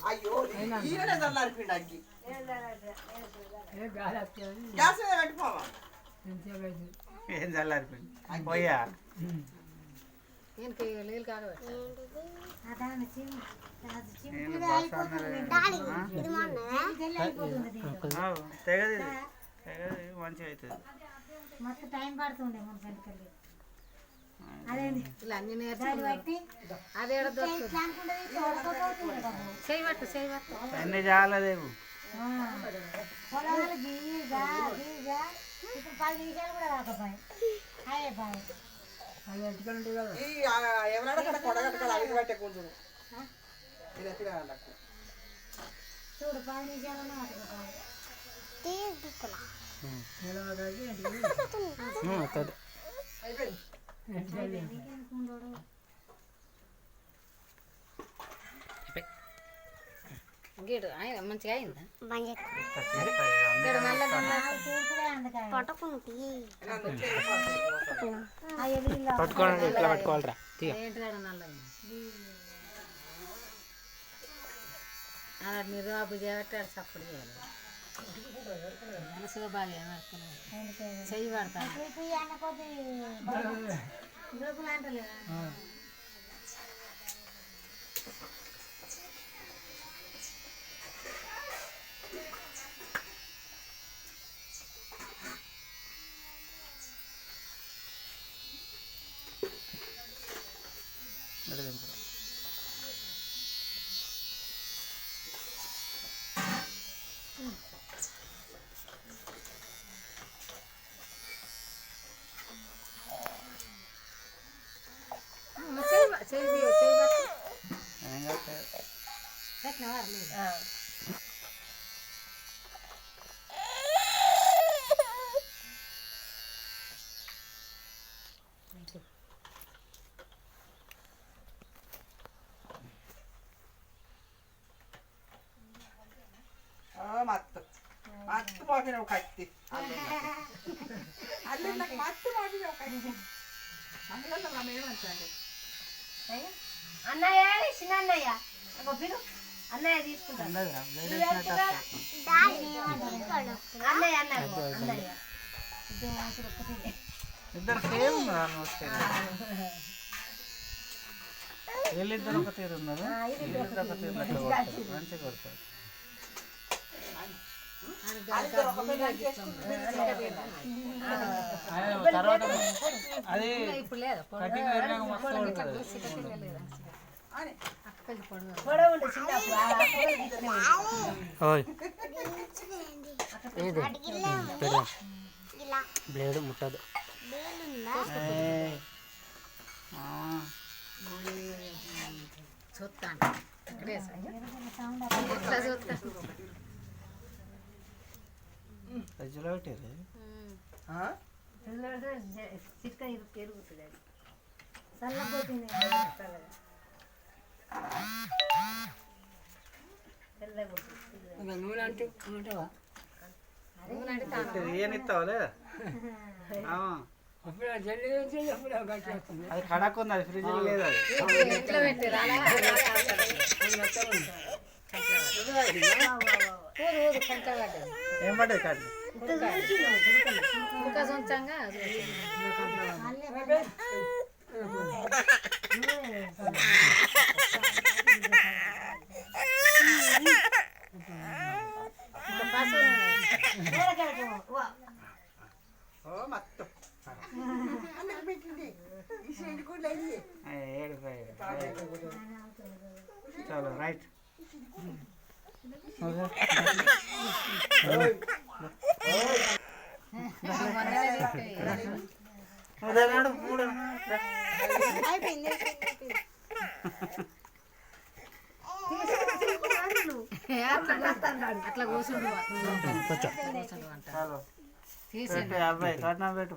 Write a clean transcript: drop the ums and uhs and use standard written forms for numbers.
అయ్యో ఏం చల్లారిపోయింది పోయా తెగది మంచిగా అవుతుంది మస్తు టైం పడుతుండే మన వెనకల్లి అన్ని చాలదేవు పొలాలు గీగా గీగా ఇప్పుడు 10 నిమిషాలు కూడా రాకపోయి చూడు 10 నిమిషాలు గీడు ఆయన మంచిగా అయిందా పట్టుకోండి ఇట్లా పట్టుకోవాలరా అలా నిర్వాపు చేయబట్టి సపోర్ట్ చేయాలి మనసుగా బాగా చెయ్యి పడతాను మత్తు పోకినావు కత్తి అల్లు నాకు మత్తు పోకినావు కత్తి అందువల్ల మనం ఏమంటాను అన్నయ్య చిన్న అన్నయ్య అన్నయ్య తీసుకుంటాను అన్నయ్య అన్నయ్య ఇద్దరు సేమ్ ఉన్నారు ఆల్మోస్ట్ వీళ్ళిద్దరు ఒక తీరు ఉన్నారు వీళ్ళిద్దరు ఒక తీరు మంచిగా కొడతారు తర్వాత అది కటింగ్ అయినాక మస్తు ఉంటుంది బ్లేడ్ ముట్టదు చూస్తాను చిక్క పెరుగుతుంది చల్లపోతుంది నూనె అంటే ఏనిస్తావులే అది కడక్ ఉంది అది ఫ్రిడ్జ్ లేదు అది ఇంట్లో పెట్టిరా ఏం పడ్డది కాదు ఇంకా సొంతంగా చలో రైట్ అట్లా కూర్చుండు అబ్బాయి కట్నం పెట్టు